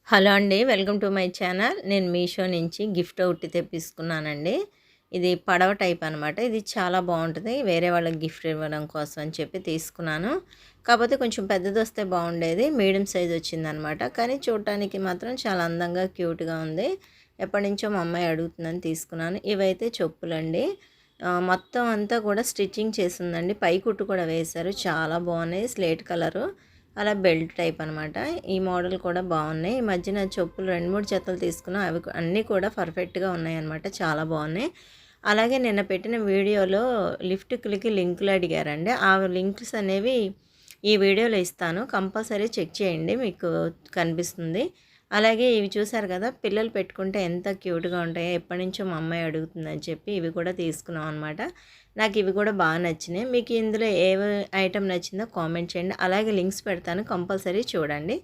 Hello అండి. Welcome to my channel. నేను మీషో నుంచి గిఫ్ట్ ఒకటి తెప్పించుకున్నానండి. ఇది పడవ టైప్ అనమాట. ఇది చాలా బాగుంటుంది. వేరే వాళ్ళకి గిఫ్ట్ ఇవ్వడం కోసం అని చెప్పి తీసుకున్నాను. కాకపోతే కొంచెం పెద్దదొస్తే బాగుండేది. మీడియం సైజ్ వచ్చిందనమాట. కానీ చూడటానికి మాత్రం చాలా అందంగా క్యూట్గా ఉంది. ఎప్పటినుంచో మా అమ్మాయి అడుగుతుందని తీసుకున్నాను. ఇవైతే చెప్పులండి. మొత్తం అంతా కూడా స్టిచ్చింగ్ చేసిందండి. పై కుట్టు కూడా వేశారు. చాలా బాగున్నాయి. Slate colour. అలా బెల్ట్ టైప్ అనమాట. ఈ మోడల్ కూడా బాగున్నాయి. ఈ మధ్యన చెప్పులు 2, 3 జతలు తీసుకున్నా. అవి అన్నీ కూడా పర్ఫెక్ట్గా ఉన్నాయన్నమాట. చాలా బాగున్నాయి. అలాగే నిన్న పెట్టిన వీడియోలో లిఫ్ట్ క్లిక్ లింకులు అడిగారండి. ఆ లింక్స్ అనేవి ఈ వీడియోలో ఇస్తాను. కంపల్సరీ చెక్ చేయండి, మీకు కనిపిస్తుంది. అలాగే ఇవి చూసారు కదా, పిల్లలు పెట్టుకుంటే ఎంత క్యూట్గా ఉంటాయో. ఎప్పటినుంచో మా అమ్మాయి అడుగుతుందని చెప్పి ఇవి కూడా తీసుకున్నాం అనమాట. నాకు ఇవి కూడా బాగా నచ్చినాయి. మీకు ఇందులో ఏ ఐటెం నచ్చిందో కామెంట్ చేయండి. అలాగే లింక్స్ పెడతాను, కంపల్సరీ చూడండి.